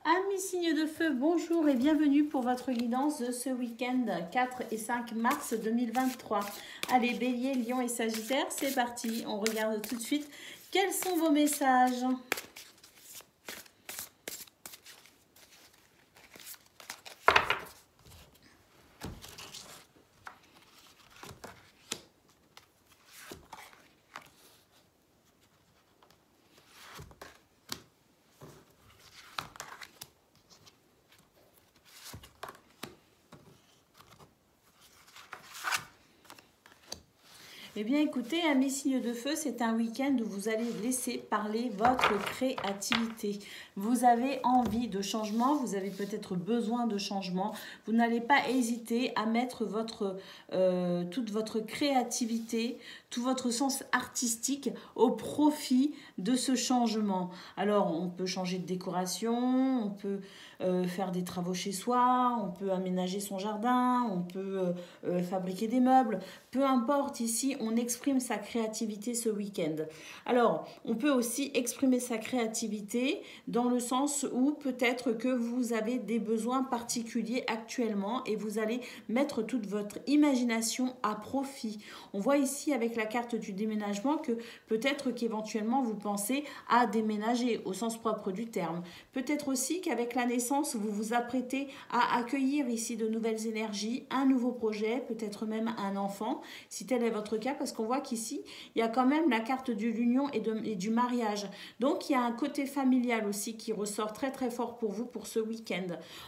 Amis signes de feu, bonjour et bienvenue pour votre guidance de ce week-end 4 et 5 mars 2023. Allez, Bélier, Lion et Sagittaire, c'est parti. On regarde tout de suite quels sont vos messages. Eh bien écoutez, amis signes de feu, c'est un week-end où vous allez laisser parler votre créativité. Vous avez envie de changement, vous avez peut-être besoin de changement. Vous n'allez pas hésiter à mettre toute votre créativité, tout votre sens artistique au profit de ce changement. Alors on peut changer de décoration, on peut faire des travaux chez soi, on peut aménager son jardin, on peut fabriquer des meubles. Peu importe, ici, on exprime sa créativité ce week-end. Alors, on peut aussi exprimer sa créativité dans le sens où peut-être que vous avez des besoins particuliers actuellement et vous allez mettre toute votre imagination à profit. On voit ici avec la carte du déménagement que peut-être qu'éventuellement vous pensez à déménager au sens propre du terme. Peut-être aussi qu'avec la naissance, vous vous apprêtez à accueillir ici de nouvelles énergies, un nouveau projet, peut-être même un enfant, si tel est votre cas, parce qu'on voit qu'ici, il y a quand même la carte de l'union et du mariage. Donc, il y a un côté familial aussi qui ressort très très fort pour vous pour ce week-end.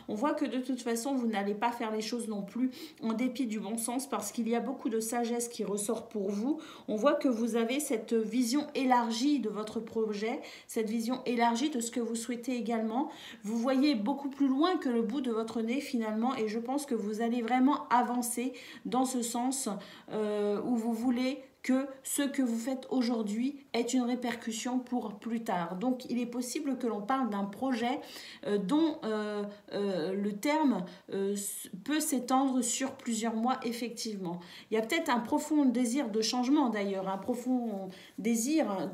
On voit que de toute façon, vous n'allez pas faire les choses non plus en dépit du bon sens, parce qu'il y a beaucoup de sagesse qui ressort pour vous. On voit que vous avez cette vision élargie de votre projet, cette vision élargie de ce que vous souhaitez également. Vous voyez beaucoup plus loin que le bout de votre nez finalement, et je pense que vous allez vraiment avancer dans ce sens où vous voulez que ce que vous faites aujourd'hui ait une répercussion pour plus tard. Donc il est possible que l'on parle d'un projet dont le terme peut s'étendre sur plusieurs mois effectivement. Il y a peut-être un profond désir de changement d'ailleurs, un profond désir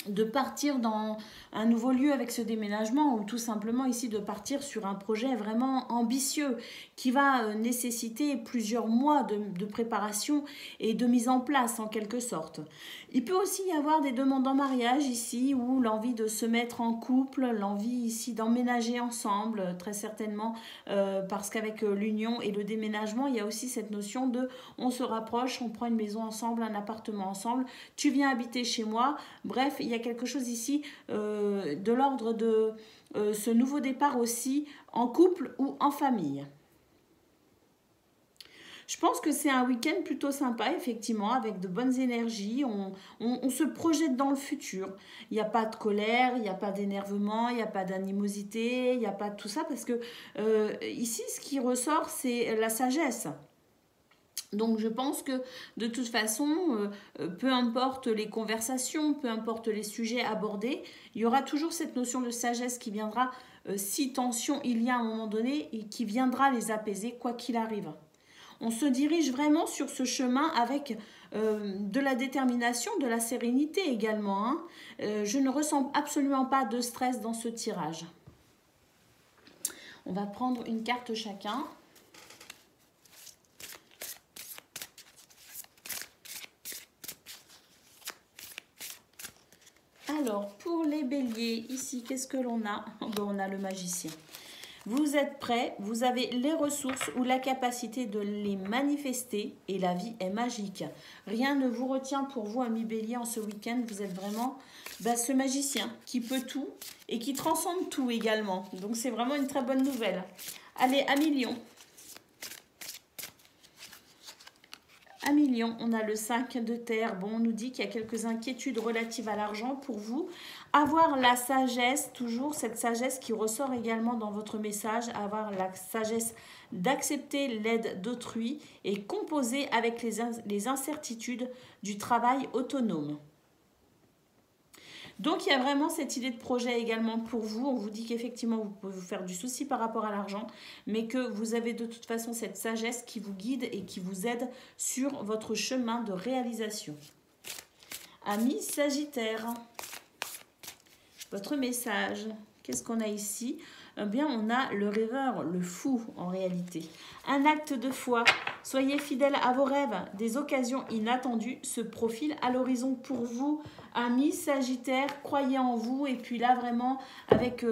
de partir dans un nouveau lieu avec ce déménagement ou tout simplement ici de partir sur un projet vraiment ambitieux qui va nécessiter plusieurs mois de préparation et de mise en place en quelque sorte. Il peut aussi y avoir des demandes en mariage ici ou l'envie de se mettre en couple, l'envie ici d'emménager ensemble très certainement parce qu'avec l'union et le déménagement il y a aussi cette notion de on se rapproche, on prend une maison ensemble, un appartement ensemble, tu viens habiter chez moi, bref il y a quelque chose ici de l'ordre de ce nouveau départ aussi en couple ou en famille. Je pense que c'est un week-end plutôt sympa, effectivement, avec de bonnes énergies. On se projette dans le futur. Il n'y a pas de colère, il n'y a pas d'énervement, il n'y a pas d'animosité, il n'y a pas de tout ça, parce que ici, ce qui ressort, c'est la sagesse. Donc je pense que de toute façon, peu importe les conversations, peu importe les sujets abordés, il y aura toujours cette notion de sagesse qui viendra, si tension il y a à un moment donné, et qui viendra les apaiser quoi qu'il arrive. On se dirige vraiment sur ce chemin avec de la détermination, de la sérénité également. Hein. Je ne ressens absolument pas de stress dans ce tirage. On va prendre une carte chacun. Alors, pour les béliers, ici, qu'est-ce que l'on a? Bon, on a le magicien. Vous êtes prêts, vous avez les ressources ou la capacité de les manifester et la vie est magique. Rien ne vous retient pour vous, amis bélier, en ce week-end. Vous êtes vraiment ce magicien qui peut tout et qui transcende tout également. Donc, c'est vraiment une très bonne nouvelle. Allez, amis lion. Amis lion, on a le 5 de terre. Bon, on nous dit qu'il y a quelques inquiétudes relatives à l'argent pour vous. Avoir la sagesse, toujours cette sagesse qui ressort également dans votre message, avoir la sagesse d'accepter l'aide d'autrui et composer avec les incertitudes du travail autonome. Donc, il y a vraiment cette idée de projet également pour vous. On vous dit qu'effectivement, vous pouvez vous faire du souci par rapport à l'argent, mais que vous avez de toute façon cette sagesse qui vous guide et qui vous aide sur votre chemin de réalisation. Amis Sagittaire. Votre message, qu'est-ce qu'on a ici? Eh bien, on a le rêveur, le fou en réalité. Un acte de foi. Soyez fidèles à vos rêves. Des occasions inattendues se profilent à l'horizon pour vous. Amis Sagittaire, croyez en vous. Et puis là, vraiment, avec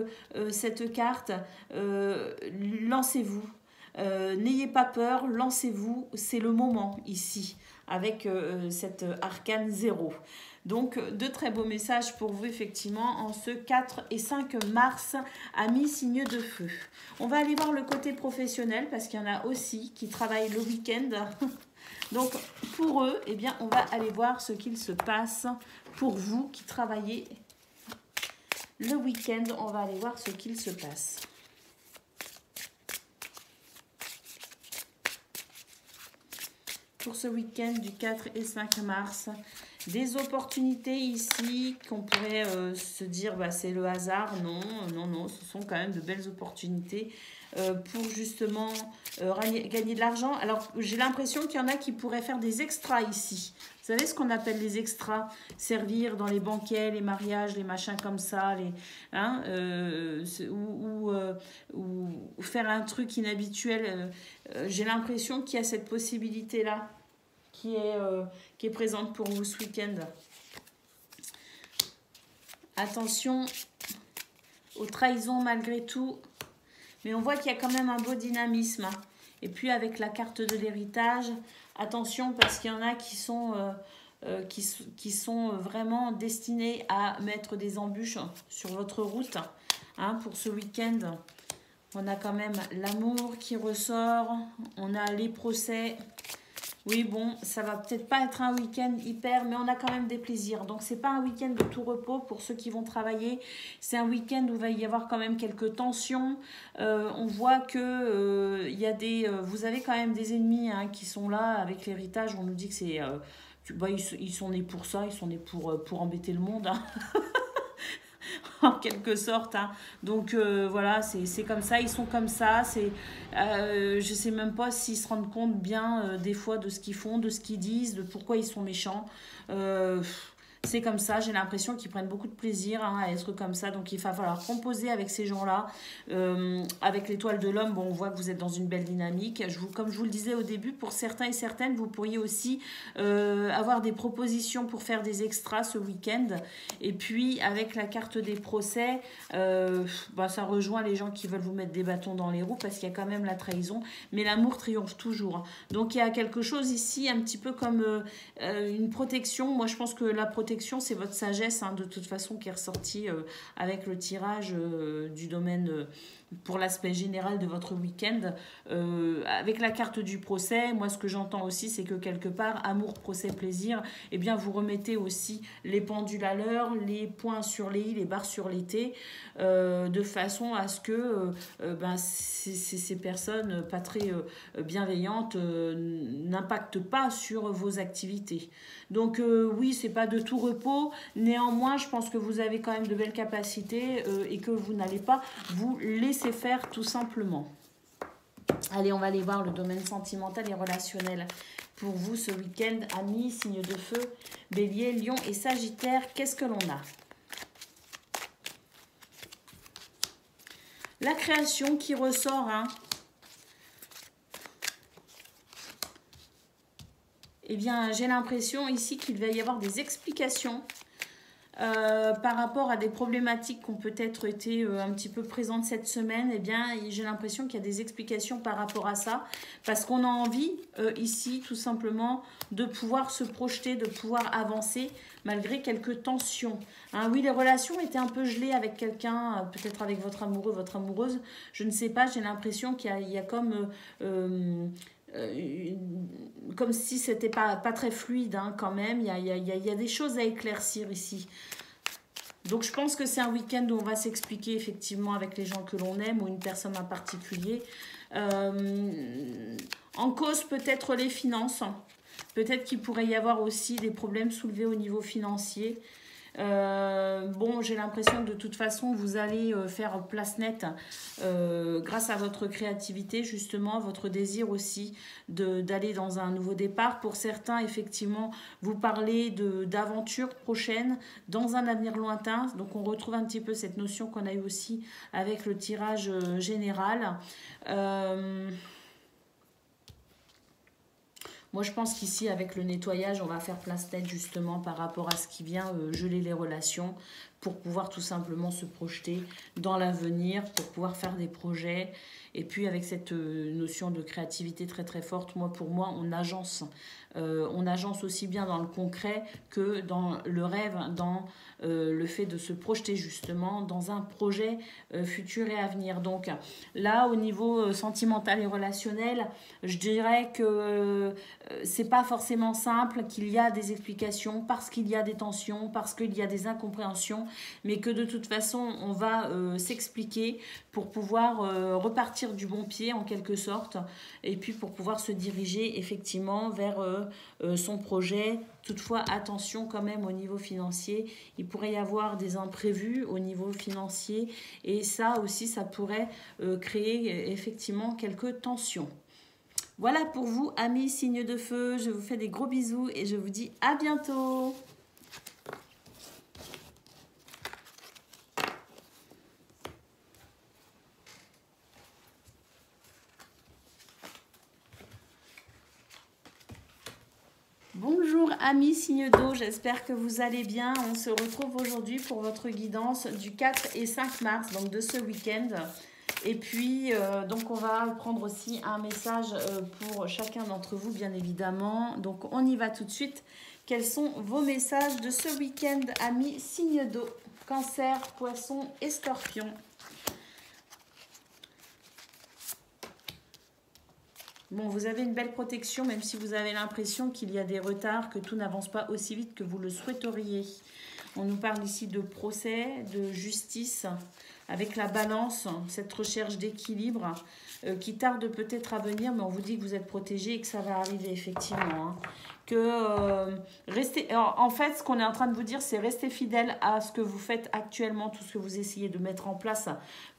cette carte, lancez-vous. N'ayez pas peur, lancez-vous. C'est le moment ici, avec cette arcane 0. Donc, de très beaux messages pour vous, effectivement, en ce 4 et 5 mars, amis signes de feu. On va aller voir le côté professionnel, parce qu'il y en a aussi qui travaillent le week-end. Donc, pour eux, eh bien, on va aller voir ce qu'il se passe. Pour vous qui travaillez le week-end, on va aller voir ce qu'il se passe. Pour ce week-end du 4 et 5 mars, des opportunités ici qu'on pourrait se dire bah, c'est le hasard. Non, non, non, ce sont quand même de belles opportunités pour justement gagner de l'argent. Alors, j'ai l'impression qu'il y en a qui pourraient faire des extras ici. Vous savez ce qu'on appelle les extras? Servir dans les banquets, les mariages, les machins comme ça, les, hein, ou faire un truc inhabituel. J'ai l'impression qu'il y a cette possibilité-là qui est présente pour vous ce week-end. Attention aux trahisons malgré tout. Mais on voit qu'il y a quand même un beau dynamisme. Et puis avec la carte de l'héritage, attention parce qu'il y en a qui sont vraiment destinés à mettre des embûches sur votre route. Hein, pour ce week-end, on a quand même l'amour qui ressort. On a les procès. Oui, bon, ça va peut-être pas être un week-end hyper, mais on a quand même des plaisirs. Donc, c'est pas un week-end de tout repos pour ceux qui vont travailler. C'est un week-end où il va y avoir quand même quelques tensions. On voit que y a vous avez quand même des ennemis hein, qui sont là avec l'héritage. On nous dit que c'est... ils sont nés pour ça, ils sont nés pour embêter le monde. Hein. En quelque sorte. Hein. Donc voilà, c'est comme ça, ils sont comme ça. Je sais même pas s'ils se rendent compte bien des fois de ce qu'ils font, de ce qu'ils disent, de pourquoi ils sont méchants. C'est comme ça, j'ai l'impression qu'ils prennent beaucoup de plaisir hein, à être comme ça. Donc il va falloir composer avec ces gens-là. Avec l'étoile de l'homme, bon, on voit que vous êtes dans une belle dynamique. Comme je vous le disais au début, pour certains et certaines, vous pourriez aussi avoir des propositions pour faire des extras ce week-end. Et puis avec la carte des procès, ça rejoint les gens qui veulent vous mettre des bâtons dans les roues parce qu'il y a quand même la trahison. Mais l'amour triomphe toujours. Donc il y a quelque chose ici, un petit peu comme une protection. Moi je pense que la protection, c'est votre sagesse, hein, de toute façon, qui est ressortie avec le tirage du domaine pour l'aspect général de votre week-end. Avec la carte du procès, moi, ce que j'entends aussi, c'est que quelque part, amour, procès, plaisir, eh bien, vous remettez aussi les pendules à l'heure, les points sur les i, les barres sur les t, de façon à ce que ces personnes pas très bienveillantes n'impactent pas sur vos activités. Donc oui, c'est pas de tout repos. Néanmoins, je pense que vous avez quand même de belles capacités et que vous n'allez pas vous laisser faire tout simplement. Allez, on va aller voir le domaine sentimental et relationnel. Pour vous, ce week-end, amis, signes de feu, Bélier, Lion et Sagittaire, qu'est-ce que l'on a? La création qui ressort, hein. Eh bien, j'ai l'impression ici qu'il va y avoir des explications par rapport à des problématiques qui ont peut-être été un petit peu présentes cette semaine. Eh bien, j'ai l'impression qu'il y a des explications par rapport à ça, parce qu'on a envie ici, tout simplement, de pouvoir se projeter, de pouvoir avancer, malgré quelques tensions. Hein, oui, les relations étaient un peu gelées avec quelqu'un, peut-être avec votre amoureux, votre amoureuse, je ne sais pas, j'ai l'impression qu'il y a comme... comme si c'était pas très fluide hein, quand même. Il y a des choses à éclaircir ici. Donc je pense que c'est un week-end où on va s'expliquer effectivement avec les gens que l'on aime ou une personne en particulier. En cause peut-être les finances. Peut-être qu'il pourrait y avoir aussi des problèmes soulevés au niveau financier. Bon, j'ai l'impression que de toute façon, vous allez faire place nette grâce à votre créativité, justement, votre désir aussi d'aller dans un nouveau départ. Pour certains, effectivement, vous parlez d'aventures prochaines dans un avenir lointain. Donc, on retrouve un petit peu cette notion qu'on a eu aussi avec le tirage général. Moi, je pense qu'ici, avec le nettoyage, on va faire place nette justement par rapport à ce qui vient geler les relations pour pouvoir tout simplement se projeter dans l'avenir, pour pouvoir faire des projets. Et puis, avec cette notion de créativité très très forte, pour moi, on agence. On agence aussi bien dans le concret que dans le rêve, dans le fait de se projeter justement dans un projet futur et à venir. Donc là, au niveau sentimental et relationnel, je dirais que c'est pas forcément simple, qu'il y a des explications parce qu'il y a des tensions, parce qu'il y a des incompréhensions, mais que de toute façon, on va s'expliquer pour pouvoir repartir du bon pied en quelque sorte, et puis pour pouvoir se diriger effectivement vers son projet. Toutefois, attention quand même au niveau financier, il pourrait y avoir des imprévus au niveau financier, et ça aussi, ça pourrait créer effectivement quelques tensions. Voilà pour vous, amis signes de feu. Je vous fais des gros bisous et je vous dis à bientôt. Bonjour amis signes d'eau, j'espère que vous allez bien. On se retrouve aujourd'hui pour votre guidance du 4 et 5 mars, donc de ce week-end. Et puis, donc on va prendre aussi un message pour chacun d'entre vous, bien évidemment. Donc on y va tout de suite. Quels sont vos messages de ce week-end, amis signes d'eau? Cancer, Poisson et Scorpion. Bon, vous avez une belle protection, même si vous avez l'impression qu'il y a des retards, que tout n'avance pas aussi vite que vous le souhaiteriez. On nous parle ici de procès, de justice, avec la balance, cette recherche d'équilibre qui tarde peut-être à venir, mais on vous dit que vous êtes protégé et que ça va arriver effectivement. En fait, ce qu'on est en train de vous dire, c'est rester fidèle à ce que vous faites actuellement, tout ce que vous essayez de mettre en place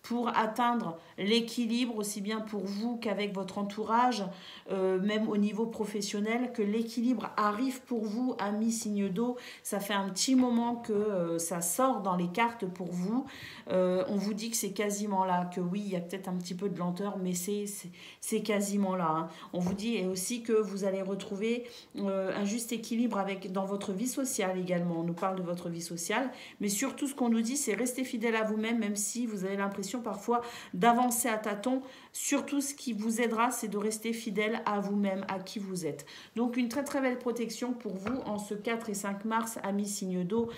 pour atteindre l'équilibre, aussi bien pour vous qu'avec votre entourage, même au niveau professionnel, que l'équilibre arrive pour vous, amis signes d'eau. Ça fait un petit moment que ça sort dans les cartes pour vous. On vous dit que c'est quasiment là, que oui, il y a peut-être un petit peu de lenteur, mais c'est quasiment là. On vous dit aussi que vous allez retrouver un juste équilibre dans votre vie sociale également. On nous parle de votre vie sociale, mais surtout ce qu'on nous dit, c'est rester fidèle à vous-même, même si vous avez l'impression parfois d'avancer à tâtons. Surtout, ce qui vous aidera, c'est de rester fidèle à vous-même, à qui vous êtes. Donc, une très très belle protection pour vous en ce 4 et 5 mars, amis signes d'eau.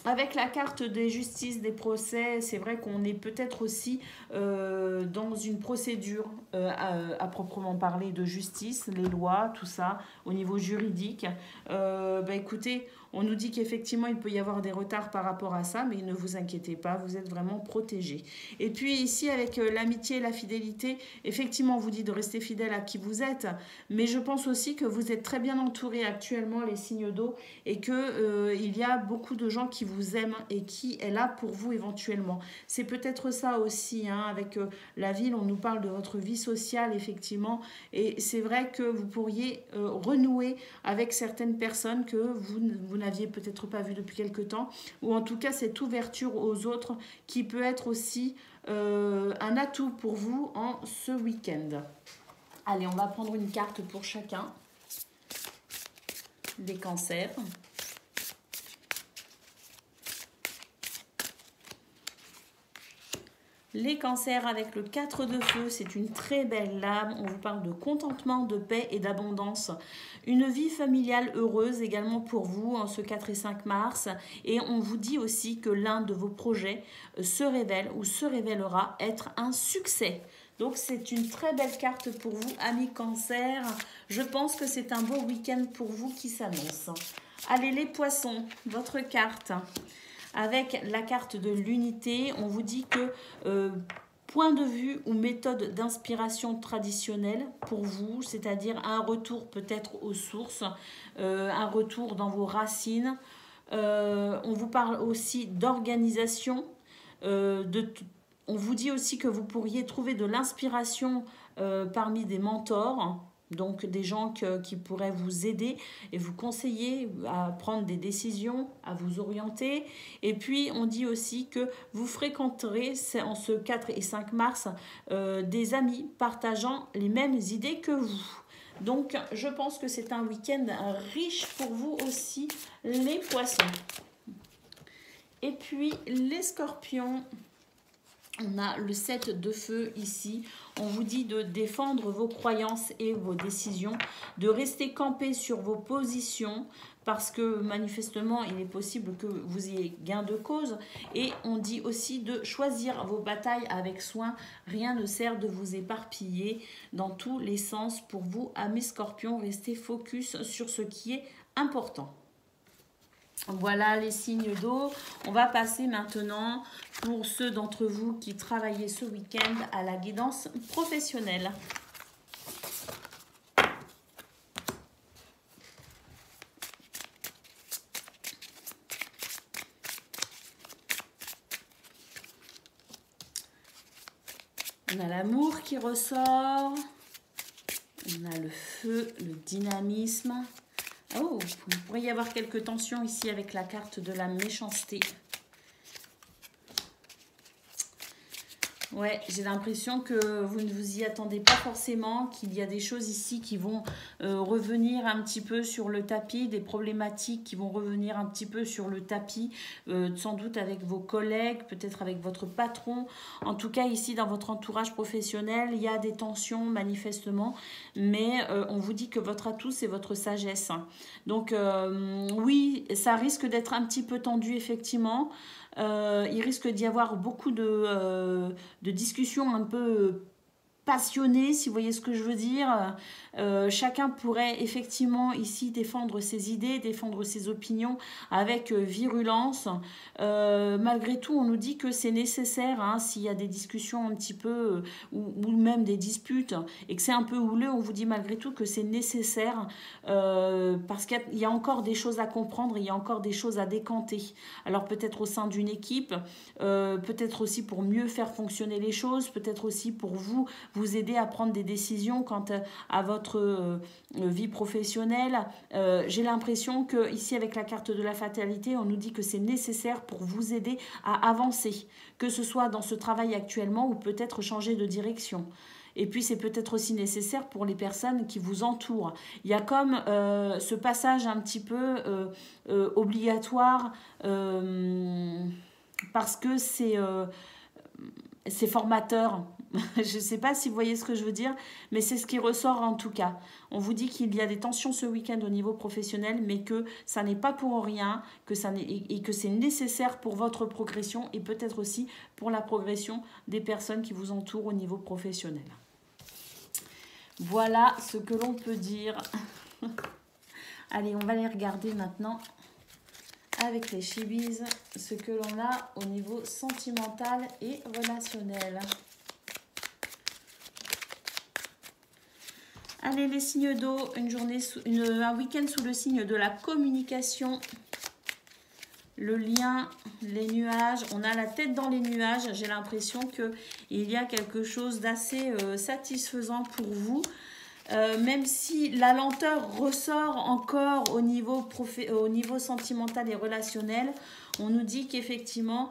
Avec la carte des justices, des procès, c'est vrai qu'on est peut-être aussi dans une procédure à proprement parler de justice, les lois, tout ça, au niveau juridique. Écoutez, on nous dit qu'effectivement, il peut y avoir des retards par rapport à ça, mais ne vous inquiétez pas, vous êtes vraiment protégés. Et puis ici, avec l'amitié et la fidélité, effectivement, on vous dit de rester fidèle à qui vous êtes, mais je pense aussi que vous êtes très bien entourés actuellement, les signes d'eau, et qu'il y a beaucoup de gens qui vous aiment et qui est là pour vous éventuellement. C'est peut-être ça aussi, avec la ville, on nous parle de votre vie sociale, effectivement, et c'est vrai que vous pourriez renouer avec certaines personnes que vous n'aviez peut-être pas vues depuis quelque temps, ou en tout cas cette ouverture aux autres qui peut être aussi un atout pour vous en ce week-end. Allez, on va prendre une carte pour chacun des cancers. Les cancers avec le 4 de feu, c'est une très belle lame. On vous parle de contentement, de paix et d'abondance. Une vie familiale heureuse également pour vous en ce 4 et 5 mars. Et on vous dit aussi que l'un de vos projets se révèle ou se révélera être un succès. Donc c'est une très belle carte pour vous, amis cancer. Je pense que c'est un beau week-end pour vous qui s'annonce. Allez les poissons, votre carte. Avec la carte de l'unité, on vous dit que point de vue ou méthode d'inspiration traditionnelle pour vous, c'est-à-dire un retour peut-être aux sources, un retour dans vos racines, On vous parle aussi d'organisation. On vous dit aussi que vous pourriez trouver de l'inspiration parmi des mentors. Donc des gens qui pourraient vous aider et vous conseiller à prendre des décisions, à vous orienter. Et puis on dit aussi que vous fréquenterez en ce 4 et 5 mars des amis partageant les mêmes idées que vous. Donc je pense que c'est un week-end riche pour vous aussi, les poissons. Et puis les scorpions. On a le 7 de feu ici. On vous dit de défendre vos croyances et vos décisions, de rester campé sur vos positions parce que manifestement, il est possible que vous ayez gain de cause. Et on dit aussi de choisir vos batailles avec soin. Rien ne sert de vous éparpiller dans tous les sens. Pour vous, amis scorpions, restez focus sur ce qui est important. Voilà les signes d'eau. On va passer maintenant, pour ceux d'entre vous qui travaillez ce week-end, à la guidance professionnelle. On a l'amour qui ressort. On a le feu, le dynamisme. Oh, il pourrait y avoir quelques tensions ici avec la carte de la méchanceté. Ouais, j'ai l'impression que vous ne vous y attendez pas forcément, qu'il y a des choses ici qui vont revenir un petit peu sur le tapis, des problématiques qui vont revenir un petit peu sur le tapis, sans doute avec vos collègues, peut-être avec votre patron. En tout cas, ici, dans votre entourage professionnel, il y a des tensions manifestement, mais on vous dit que votre atout, c'est votre sagesse. Donc, oui, ça risque d'être un petit peu tendu, effectivement. Il risque d'y avoir beaucoup de discussions un peu passionnées, si vous voyez ce que je veux dire. Chacun pourrait effectivement ici défendre ses idées, défendre ses opinions avec virulence. Malgré tout, on nous dit que c'est nécessaire, hein, s'il y a des discussions un petit peu, ou même des disputes, et que c'est un peu houleux, on vous dit malgré tout que c'est nécessaire, parce qu'il y a encore des choses à comprendre, il y a encore des choses à décanter. Alors peut-être au sein d'une équipe, peut-être aussi pour mieux faire fonctionner les choses, peut-être aussi pour vous aider à prendre des décisions quant à votre vie professionnelle. J'ai l'impression que ici avec la carte de la fatalité, on nous dit que c'est nécessaire pour vous aider à avancer, que ce soit dans ce travail actuellement ou peut-être changer de direction. Et puis c'est peut-être aussi nécessaire pour les personnes qui vous entourent. Il y a comme ce passage un petit peu obligatoire parce que c'est formateur. Je ne sais pas si vous voyez ce que je veux dire, mais c'est ce qui ressort en tout cas. On vous dit qu'il y a des tensions ce week-end au niveau professionnel, mais que ça n'est pas pour rien, et que c'est nécessaire pour votre progression et peut-être aussi pour la progression des personnes qui vous entourent au niveau professionnel. Voilà ce que l'on peut dire. Allez, on va les regarder maintenant avec les chibis, ce que l'on a au niveau sentimental et relationnel. Allez, les signes d'eau, un week-end sous le signe de la communication, le lien, les nuages. On a la tête dans les nuages. J'ai l'impression qu'il y a quelque chose d'assez satisfaisant pour vous. Même si la lenteur ressort encore au niveau sentimental et relationnel, on nous dit qu'effectivement,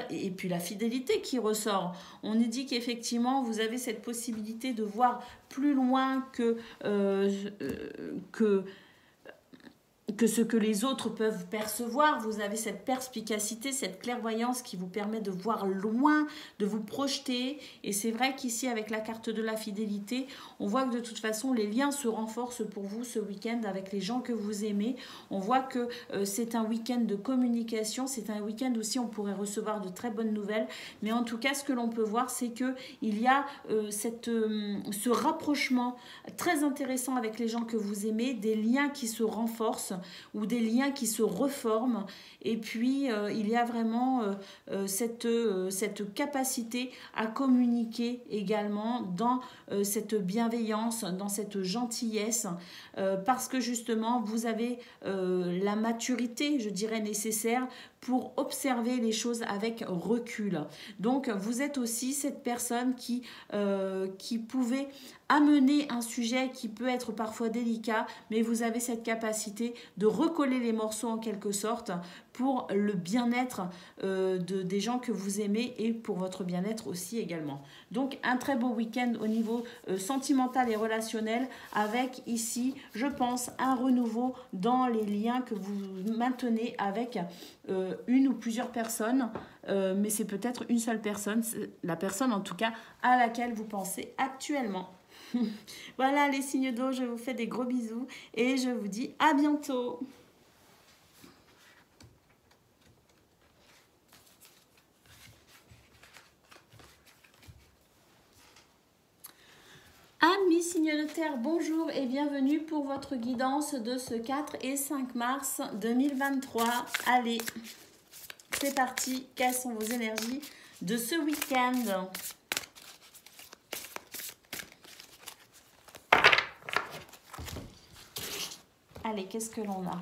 et puis la fidélité qui ressort, on nous dit qu'effectivement, vous avez cette possibilité de voir plus loin que ce que les autres peuvent percevoir. Vous avez cette perspicacité, cette clairvoyance qui vous permet de voir loin, de vous projeter. Et c'est vrai qu'ici, avec la carte de la fidélité, on voit que de toute façon, les liens se renforcent pour vous ce week-end avec les gens que vous aimez. On voit que c'est un week-end de communication. C'est un week-end aussi, on pourrait recevoir de très bonnes nouvelles. Mais en tout cas, ce que l'on peut voir, c'est qu'il y a ce rapprochement très intéressant avec les gens que vous aimez, des liens qui se renforcent. ou des liens qui se reforment. Et puis, il y a vraiment cette capacité à communiquer également dans cette bienveillance, dans cette gentillesse, parce que justement, vous avez la maturité, je dirais, nécessaire pour observer les choses avec recul. Donc, vous êtes aussi cette personne qui pouvait amener un sujet qui peut être parfois délicat, mais vous avez cette capacité de recoller les morceaux en quelque sorte pour le bien-être des gens que vous aimez et pour votre bien-être aussi également. Donc, un très beau week-end au niveau sentimental et relationnel avec ici, je pense, un renouveau dans les liens que vous maintenez avec une ou plusieurs personnes, mais c'est peut-être une seule personne, la personne en tout cas à laquelle vous pensez actuellement. Voilà les signes d'eau, je vous fais des gros bisous et je vous dis à bientôt. Amis signes de terre, bonjour et bienvenue pour votre guidance de ce 4 et 5 mars 2023. Allez, c'est parti. Quelles sont vos énergies de ce week-end ? Allez, qu'est-ce que l'on a ?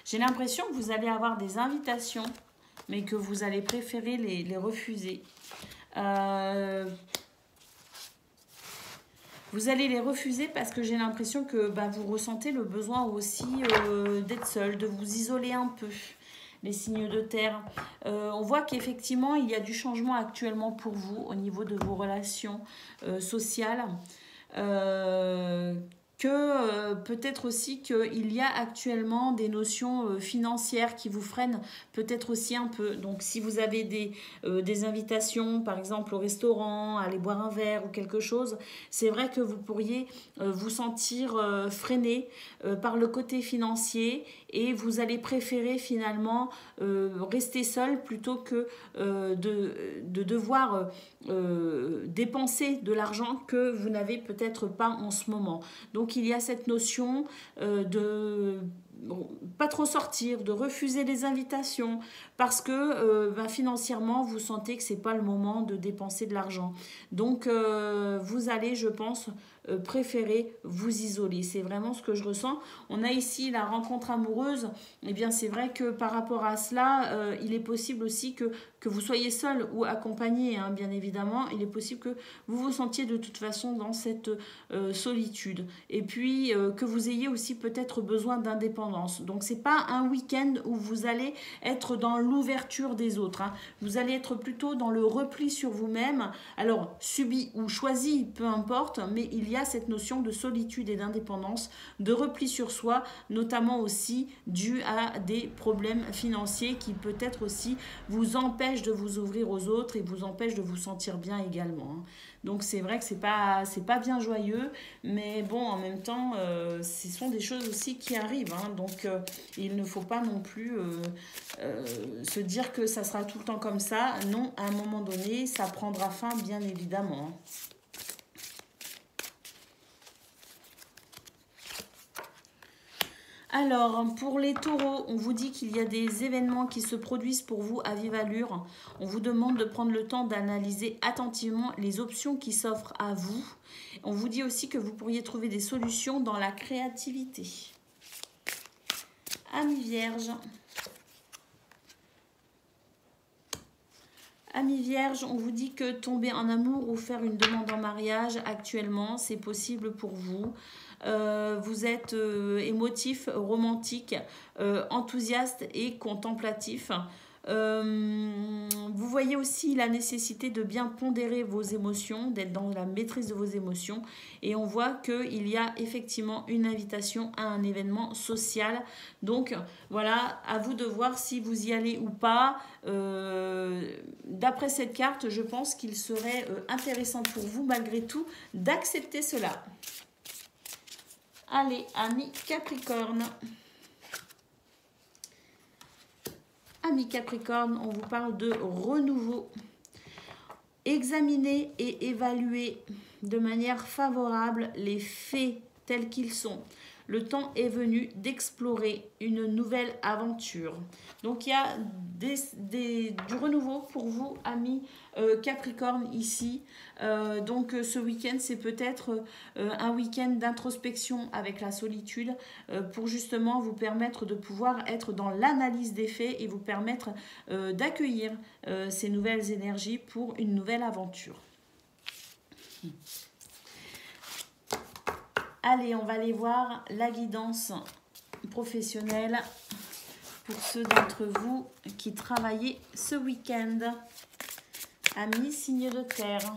J'ai l'impression que vous allez avoir des invitations, mais que vous allez préférer les refuser. Vous allez les refuser parce que j'ai l'impression que vous ressentez le besoin aussi d'être seul, de vous isoler un peu, les signes de terre. On voit qu'effectivement, il y a du changement actuellement pour vous au niveau de vos relations sociales. Peut-être aussi qu'il y a actuellement des notions financières qui vous freinent peut-être aussi un peu. Donc si vous avez des invitations, par exemple au restaurant, aller boire un verre ou quelque chose, c'est vrai que vous pourriez vous sentir freiné par le côté financier et vous allez préférer finalement rester seul plutôt que de devoir dépenser de l'argent que vous n'avez peut-être pas en ce moment. Donc il y a cette notion de pas trop sortir, de refuser les invitations parce que financièrement vous sentez que c'est pas le moment de dépenser de l'argent. Donc vous allez, je pense, préférer vous isoler. C'est vraiment ce que je ressens. On a ici la rencontre amoureuse. Eh bien, c'est vrai que par rapport à cela, il est possible aussi que vous soyez seul ou accompagné, hein, bien évidemment. Il est possible que vous vous sentiez de toute façon dans cette solitude. Et puis, que vous ayez aussi peut-être besoin d'indépendance. Donc, c'est pas un week-end où vous allez être dans l'ouverture des autres, hein. Vous allez être plutôt dans le repli sur vous-même. Alors, subi ou choisi, peu importe, mais il y a cette notion de solitude et d'indépendance, de repli sur soi, notamment aussi dû à des problèmes financiers qui peut-être aussi vous empêchent de vous ouvrir aux autres et vous empêchent de vous sentir bien également, hein. Donc c'est vrai que c'est pas bien joyeux, mais bon, en même temps, ce sont des choses aussi qui arrivent, hein. Donc il ne faut pas non plus se dire que ça sera tout le temps comme ça. Non, à un moment donné, ça prendra fin, bien évidemment, hein. Alors, pour les taureaux, on vous dit qu'il y a des événements qui se produisent pour vous à vive allure. On vous demande de prendre le temps d'analyser attentivement les options qui s'offrent à vous. On vous dit aussi que vous pourriez trouver des solutions dans la créativité. Amis vierges. Amis vierges, on vous dit que tomber en amour ou faire une demande en mariage actuellement, c'est possible pour vous. Vous êtes émotif, romantique, enthousiaste et contemplatif. Vous voyez aussi la nécessité de bien pondérer vos émotions, d'être dans la maîtrise de vos émotions. Et on voit qu'il y a effectivement une invitation à un événement social. Donc voilà, à vous de voir si vous y allez ou pas. D'après cette carte, je pense qu'il serait intéressant pour vous malgré tout d'accepter cela. Allez, amis Capricorne. Amis Capricorne, on vous parle de renouveau. Examinez et évaluez de manière favorable les faits tels qu'ils sont. Le temps est venu d'explorer une nouvelle aventure. Donc, il y a du renouveau pour vous, amis Capricorne, ici. Donc, ce week-end, c'est peut-être un week-end d'introspection avec la solitude pour justement vous permettre de pouvoir être dans l'analyse des faits et vous permettre d'accueillir ces nouvelles énergies pour une nouvelle aventure. Allez, on va aller voir la guidance professionnelle pour ceux d'entre vous qui travaillez ce week-end. Amis, signe de terre.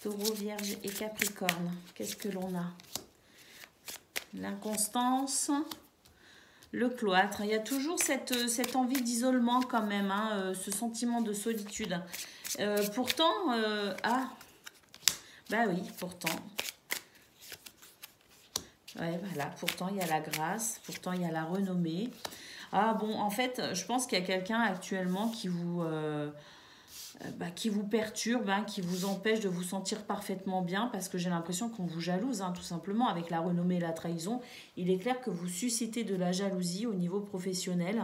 Taureau, Vierge et Capricorne. Qu'est-ce que l'on a? L'inconstance, le cloître. Il y a toujours cette envie d'isolement quand même, hein, ce sentiment de solitude. Pourtant, bah oui, pourtant. Ouais, voilà, pourtant il y a la grâce, pourtant il y a la renommée. Ah bon, en fait, je pense qu'il y a quelqu'un actuellement qui vous perturbe, hein, qui vous empêche de vous sentir parfaitement bien, parce que j'ai l'impression qu'on vous jalouse, hein, tout simplement, avec la renommée et la trahison. Il est clair que vous suscitez de la jalousie au niveau professionnel.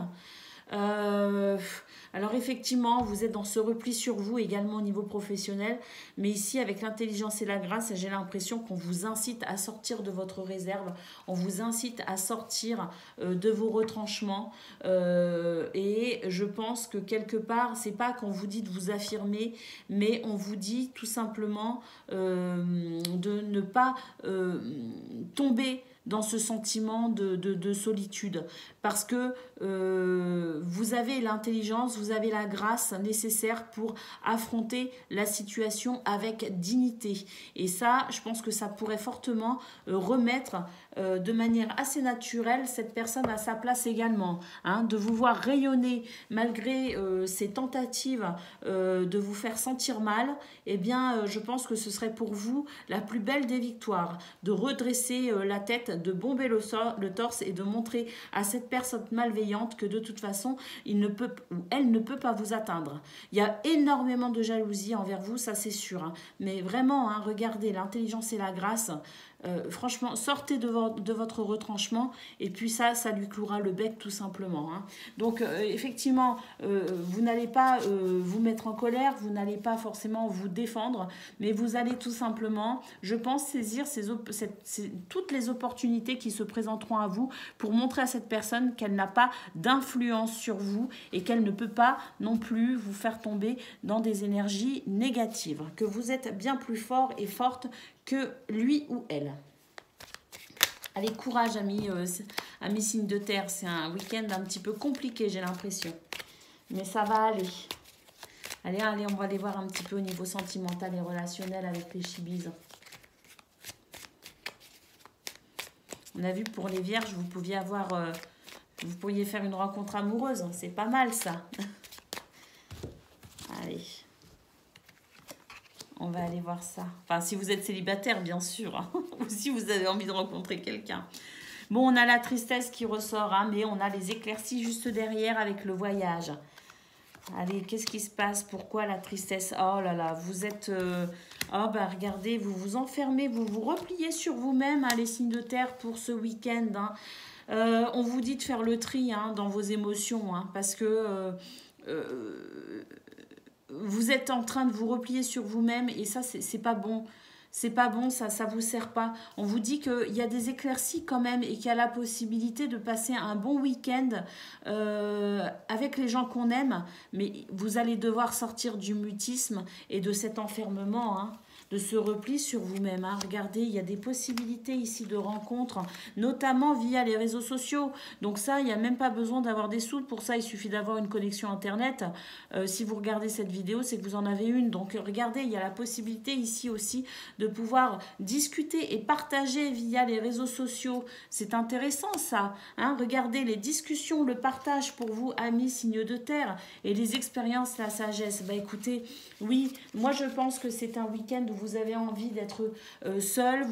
Alors effectivement, vous êtes dans ce repli sur vous également au niveau professionnel, mais ici avec l'intelligence et la grâce, j'ai l'impression qu'on vous incite à sortir de votre réserve, on vous incite à sortir de vos retranchements et je pense que quelque part, c'est pas qu'on vous dit de vous affirmer, mais on vous dit tout simplement de ne pas tomber dans ce sentiment de solitude, parce que vous avez l'intelligence, vous avez la grâce nécessaire pour affronter la situation avec dignité. Et ça, je pense que ça pourrait fortement remettre de manière assez naturelle cette personne à sa place également. Hein, de vous voir rayonner malgré ces tentatives de vous faire sentir mal, eh bien, je pense que ce serait pour vous la plus belle des victoires, de redresser la tête, de bomber le torse et de montrer à cette personne malveillante que de toute façon, il ne peut ou elle ne peut pas vous atteindre. Il y a énormément de jalousie envers vous, ça c'est sûr. Hein. Mais vraiment, hein, regardez l'intelligence et la grâce. Franchement, sortez de votre retranchement et puis ça lui clouera le bec tout simplement. Hein. Donc effectivement, vous n'allez pas vous mettre en colère, vous n'allez pas forcément vous défendre, mais vous allez tout simplement, je pense, saisir toutes les opportunités qui se présenteront à vous pour montrer à cette personne qu'elle n'a pas d'influence sur vous et qu'elle ne peut pas non plus vous faire tomber dans des énergies négatives, que vous êtes bien plus fort et forte que lui ou elle. Allez, courage, amis signes de terre. C'est un week-end un petit peu compliqué, j'ai l'impression. Mais ça va aller. Allez, on va aller voir un petit peu au niveau sentimental et relationnel avec les chibis. On a vu pour les vierges, vous pourriez faire une rencontre amoureuse. C'est pas mal, ça. Allez. On va aller voir ça. Enfin, si vous êtes célibataire, bien sûr. Hein, ou si vous avez envie de rencontrer quelqu'un. Bon, on a la tristesse qui ressort, hein, mais on a les éclaircies juste derrière avec le voyage. Allez, qu'est-ce qui se passe? Pourquoi la tristesse? Oh là là, vous êtes... Oh, bah regardez, vous vous enfermez, vous vous repliez sur vous-même, hein, les signes de terre, pour ce week-end. Hein. On vous dit de faire le tri, hein, dans vos émotions, hein, parce que... vous êtes en train de vous replier sur vous-même et ça, c'est pas bon. C'est pas bon, ça vous sert pas. On vous dit qu'il y a des éclaircies quand même et qu'il y a la possibilité de passer un bon week-end avec les gens qu'on aime, mais vous allez devoir sortir du mutisme et de cet enfermement, hein, de ce repli sur vous-même. Hein. Regardez, il y a des possibilités ici de rencontres, notamment via les réseaux sociaux. Donc ça, il n'y a même pas besoin d'avoir des sous. Pour ça, il suffit d'avoir une connexion Internet. Si vous regardez cette vidéo, c'est que vous en avez une. Donc regardez, il y a la possibilité ici aussi de pouvoir discuter et partager via les réseaux sociaux. C'est intéressant ça. Hein. Regardez les discussions, le partage pour vous, amis signes de terre, et les expériences, la sagesse. Bah écoutez, oui, moi je pense que c'est un week-end où vous avez envie d'être seul,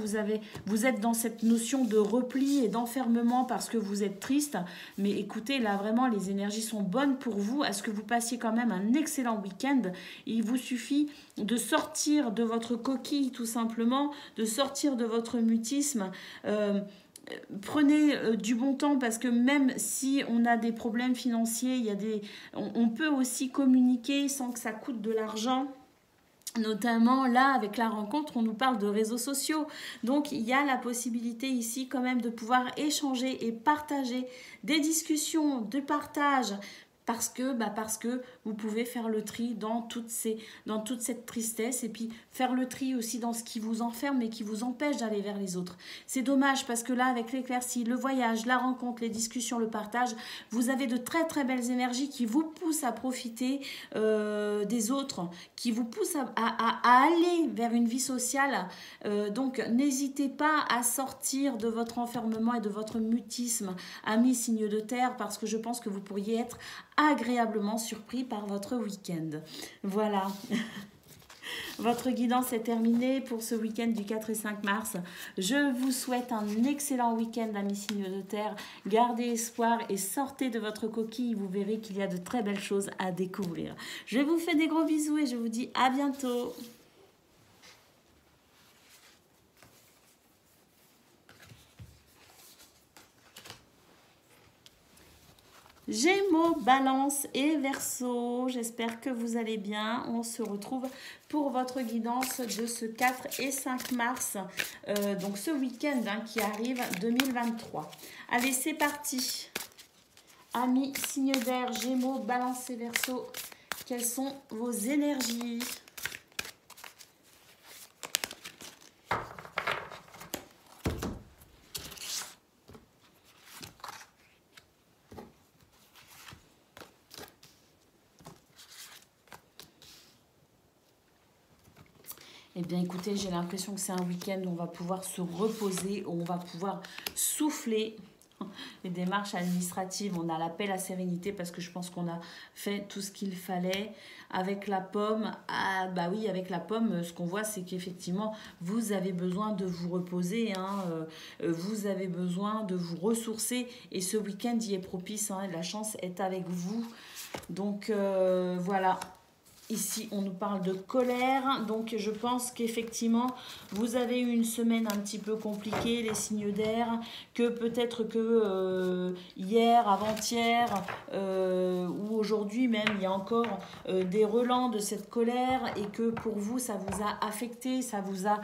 vous êtes dans cette notion de repli et d'enfermement parce que vous êtes triste. Mais écoutez, là vraiment, les énergies sont bonnes pour vous. À ce que vous passiez quand même un excellent week-end. Il vous suffit de sortir de votre coquille, tout simplement, de sortir de votre mutisme. Prenez du bon temps parce que même si on a des problèmes financiers, on peut aussi communiquer sans que ça coûte de l'argent. Notamment là avec la rencontre on nous parle de réseaux sociaux, donc il y a la possibilité ici quand même de pouvoir échanger et partager des discussions de partage parce que vous pouvez faire le tri dans toute cette tristesse et puis faire le tri aussi dans ce qui vous enferme et qui vous empêche d'aller vers les autres. C'est dommage parce que là, avec l'éclaircie, le voyage, la rencontre, les discussions, le partage, vous avez de très très belles énergies qui vous poussent à profiter des autres, qui vous poussent à aller vers une vie sociale. Donc n'hésitez pas à sortir de votre enfermement et de votre mutisme, amis signes de terre, parce que je pense que vous pourriez être agréablement surpris par votre week-end. Voilà. Votre guidance est terminée pour ce week-end du 4 et 5 mars. Je vous souhaite un excellent week-end, amis signes de terre. Gardez espoir et sortez de votre coquille. Vous verrez qu'il y a de très belles choses à découvrir. Je vous fais des gros bisous et je vous dis à bientôt. Gémeaux, Balance et Verseau, j'espère que vous allez bien. On se retrouve pour votre guidance de ce 4 et 5 mars, donc ce week-end qui arrive 2023. Allez, c'est parti. Amis, signes d'air, Gémeaux, Balance et Verseau, quelles sont vos énergies ? Eh bien, écoutez, j'ai l'impression que c'est un week-end où on va pouvoir se reposer, où on va pouvoir souffler. Les démarches administratives, on a l'appel à sérénité parce que je pense qu'on a fait tout ce qu'il fallait. Avec la pomme, bah oui, avec la pomme, ce qu'on voit, c'est qu'effectivement, vous avez besoin de vous reposer, vous avez besoin de vous ressourcer et ce week-end y est propice, la chance est avec vous. Donc voilà. Ici, on nous parle de colère, donc je pense qu'effectivement, vous avez eu une semaine un petit peu compliquée, les signes d'air, que peut-être que hier, avant-hier, ou aujourd'hui même, il y a encore des relents de cette colère et que pour vous, ça vous a affecté, ça vous a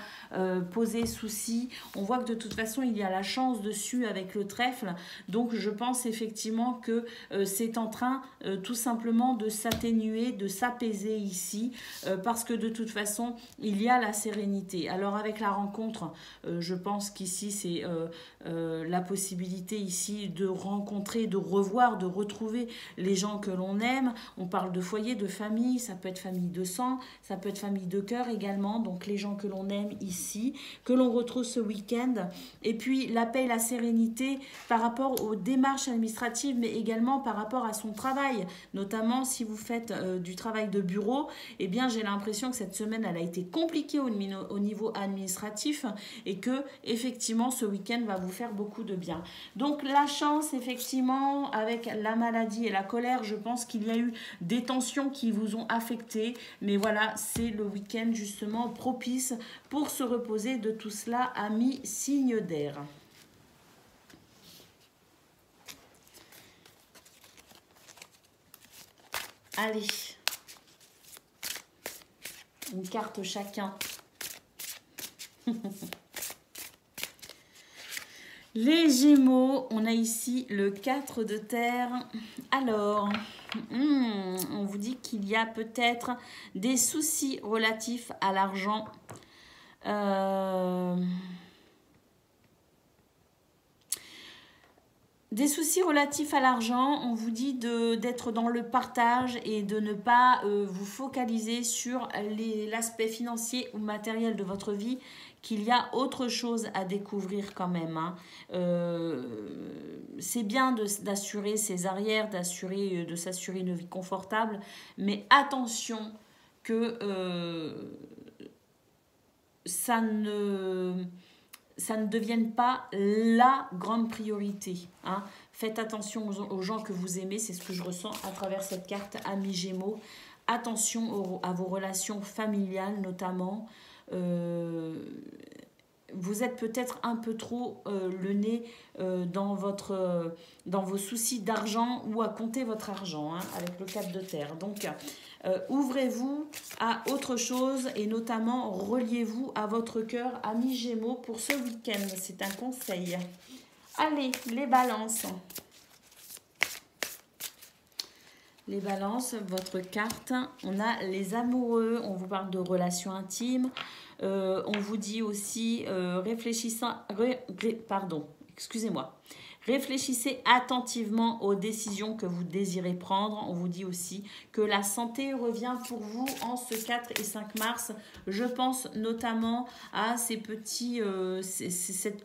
posé souci. On voit que de toute façon, il y a la chance dessus avec le trèfle, donc je pense effectivement que c'est en train tout simplement de s'atténuer, de s'apaiser ici parce que de toute façon il y a la sérénité. Alors avec la rencontre je pense qu'ici c'est la possibilité ici de rencontrer, de revoir, de retrouver les gens que l'on aime. On parle de foyer, de famille, ça peut être famille de sang, ça peut être famille de cœur également, donc les gens que l'on aime ici, que l'on retrouve ce week-end. Et puis la paix et la sérénité par rapport aux démarches administratives mais également par rapport à son travail, notamment si vous faites du travail de bureau. Eh bien, j'ai l'impression que cette semaine, elle a été compliquée au niveau administratif et que, effectivement, ce week-end va vous faire beaucoup de bien. Donc, la chance, effectivement, avec la maladie et la colère, je pense qu'il y a eu des tensions qui vous ont affecté. Mais voilà, c'est le week-end, justement, propice pour se reposer de tout cela, amis signes d'air. Allez. Une carte chacun. Les Gémeaux, on a ici le 4 de terre. Alors, on vous dit qu'il y a peut-être des soucis relatifs à l'argent. Des soucis relatifs à l'argent, on vous dit d'être dans le partage et de ne pas vous focaliser sur l'aspect financier ou matériel de votre vie, qu'il y a autre chose à découvrir quand même. C'est bien d'assurer ses arrières, de s'assurer une vie confortable, mais attention que ça ne devienne pas la grande priorité. Hein. Faites attention aux gens que vous aimez, c'est ce que je ressens à travers cette carte Amis Gémeaux. Attention à vos relations familiales notamment. Vous êtes peut-être un peu trop le nez dans vos soucis d'argent ou à compter votre argent, hein, avec le 4 de terre. Donc, ouvrez-vous à autre chose et notamment reliez-vous à votre cœur, Amis Gémeaux, pour ce week-end. C'est un conseil. Allez, les balances. Les balances, votre carte, on a les amoureux, on vous parle de relations intimes. On vous dit aussi, réfléchissez attentivement aux décisions que vous désirez prendre. On vous dit aussi que la santé revient pour vous en ce 4 et 5 mars. Je pense notamment à cette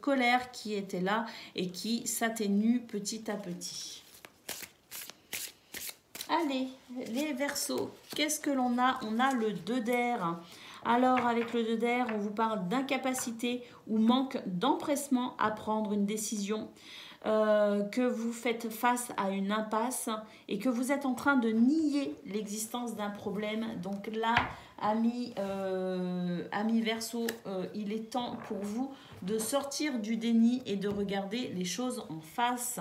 colère qui était là et qui s'atténue petit à petit. Allez, les Verseaux, qu'est-ce que l'on a? On a le 2 d'air. Alors, avec le 2 d'air, on vous parle d'incapacité ou manque d'empressement à prendre une décision, que vous faites face à une impasse et que vous êtes en train de nier l'existence d'un problème. Donc là, amis Verseaux, il est temps pour vous de sortir du déni et de regarder les choses en face.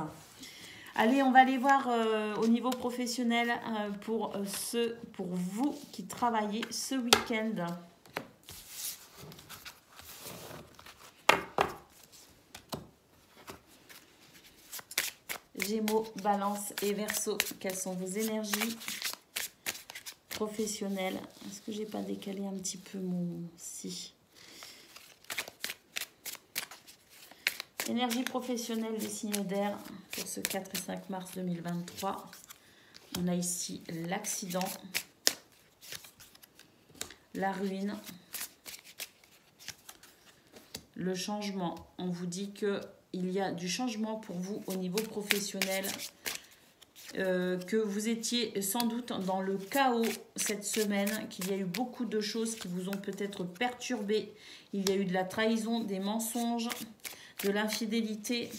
Allez, on va aller voir au niveau professionnel pour vous qui travaillez ce week-end. Gémeaux, Balance et Verseau, quelles sont vos énergies professionnelles? Est-ce que j'ai pas décalé un petit peu mon... Si. Énergie professionnelle des signes d'air pour ce 4 et 5 mars 2023. On a ici l'accident, la ruine, le changement. On vous dit qu'il y a du changement pour vous au niveau professionnel, que vous étiez sans doute dans le chaos cette semaine, qu'il y a eu beaucoup de choses qui vous ont peut-être perturbé. Il y a eu de la trahison, des mensonges, de l'infidélité.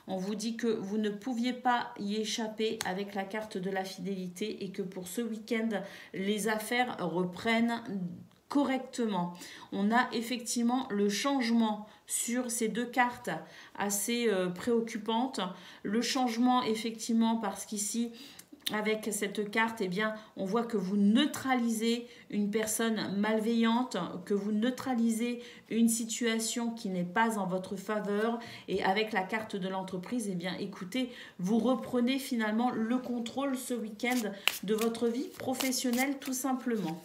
On vous dit que vous ne pouviez pas y échapper avec la carte de la fidélité et que pour ce week-end, les affaires reprennent correctement. On a effectivement le changement sur ces deux cartes assez préoccupantes. Le changement effectivement parce qu'ici, avec cette carte, eh bien, on voit que vous neutralisez une personne malveillante, que vous neutralisez une situation qui n'est pas en votre faveur. Et avec la carte de l'entreprise, eh bien, écoutez, vous reprenez finalement le contrôle ce week-end de votre vie professionnelle tout simplement.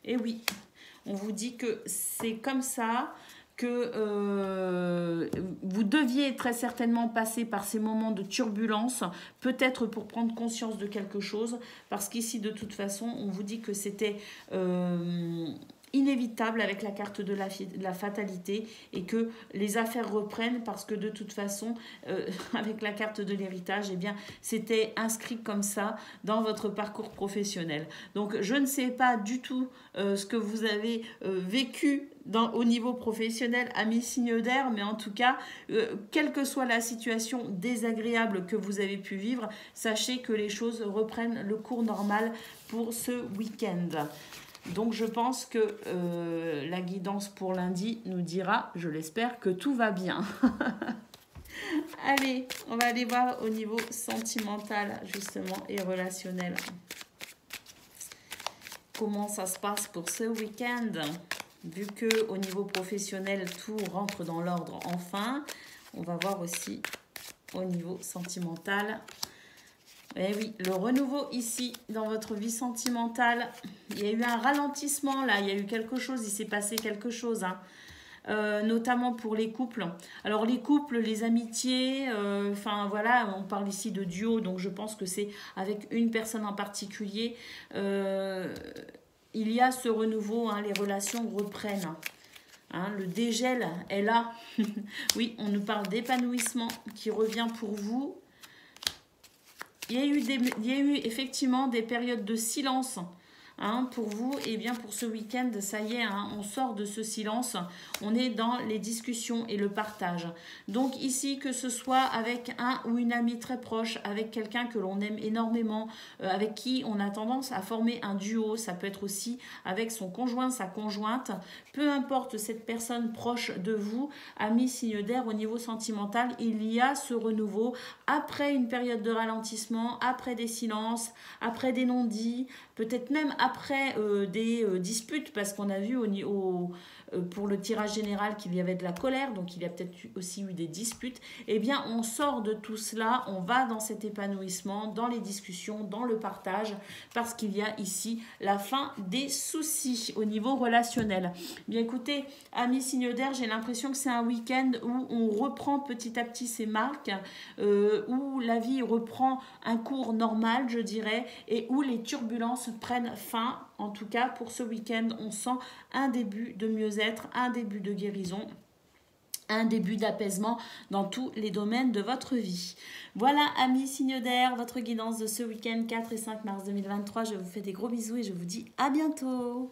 Et oui, on vous dit que c'est comme ça, que vous deviez très certainement passer par ces moments de turbulence, peut-être pour prendre conscience de quelque chose, parce qu'ici, de toute façon, on vous dit que c'était inévitable avec la carte de la fatalité et que les affaires reprennent parce que de toute façon, avec la carte de l'héritage, eh bien, c'était inscrit comme ça dans votre parcours professionnel. Donc, je ne sais pas du tout ce que vous avez vécu au niveau professionnel, amis signes d'air, mais en tout cas, quelle que soit la situation désagréable que vous avez pu vivre, sachez que les choses reprennent le cours normal pour ce week-end. Donc je pense que la guidance pour lundi nous dira, je l'espère, que tout va bien. Allez, on va aller voir au niveau sentimental justement et relationnel. Comment ça se passe pour ce week-end? Vu que au niveau professionnel, tout rentre dans l'ordre enfin, on va voir aussi au niveau sentimental. Eh oui, le renouveau ici, dans votre vie sentimentale, il y a eu un ralentissement là, il y a eu quelque chose, il s'est passé quelque chose, hein. Notamment pour les couples. Alors les couples, les amitiés, enfin voilà, on parle ici de duo, donc je pense que c'est avec une personne en particulier. Il y a ce renouveau, hein, les relations reprennent. Hein, le dégel est là. Oui, on nous parle d'épanouissement qui revient pour vous. Il y a eu effectivement des périodes de silence Hein, pour vous, et bien pour ce week-end, ça y est, hein, on sort de ce silence, on est dans les discussions et le partage. Donc ici, que ce soit avec un ou une amie très proche, avec quelqu'un que l'on aime énormément, avec qui on a tendance à former un duo, ça peut être aussi avec son conjoint, sa conjointe, peu importe cette personne proche de vous, ami signe d'air, au niveau sentimental, il y a ce renouveau après une période de ralentissement, après des silences, après des non-dits, peut-être même après des disputes, parce qu'on a vu pour le tirage général qu'il y avait de la colère, donc il y a peut-être aussi eu des disputes. Eh bien, on sort de tout cela, on va dans cet épanouissement, dans les discussions, dans le partage, parce qu'il y a ici la fin des soucis au niveau relationnel. Bien écoutez, amis signe d'air, j'ai l'impression que c'est un week-end où on reprend petit à petit ses marques, où la vie reprend un cours normal, je dirais, et où les turbulences prennent fin. En tout cas, pour ce week-end, on sent un début de mieux-être, un début de guérison, un début d'apaisement dans tous les domaines de votre vie. Voilà, amis signe d'air, votre guidance de ce week-end 4 et 5 mars 2023. Je vous fais des gros bisous et je vous dis à bientôt.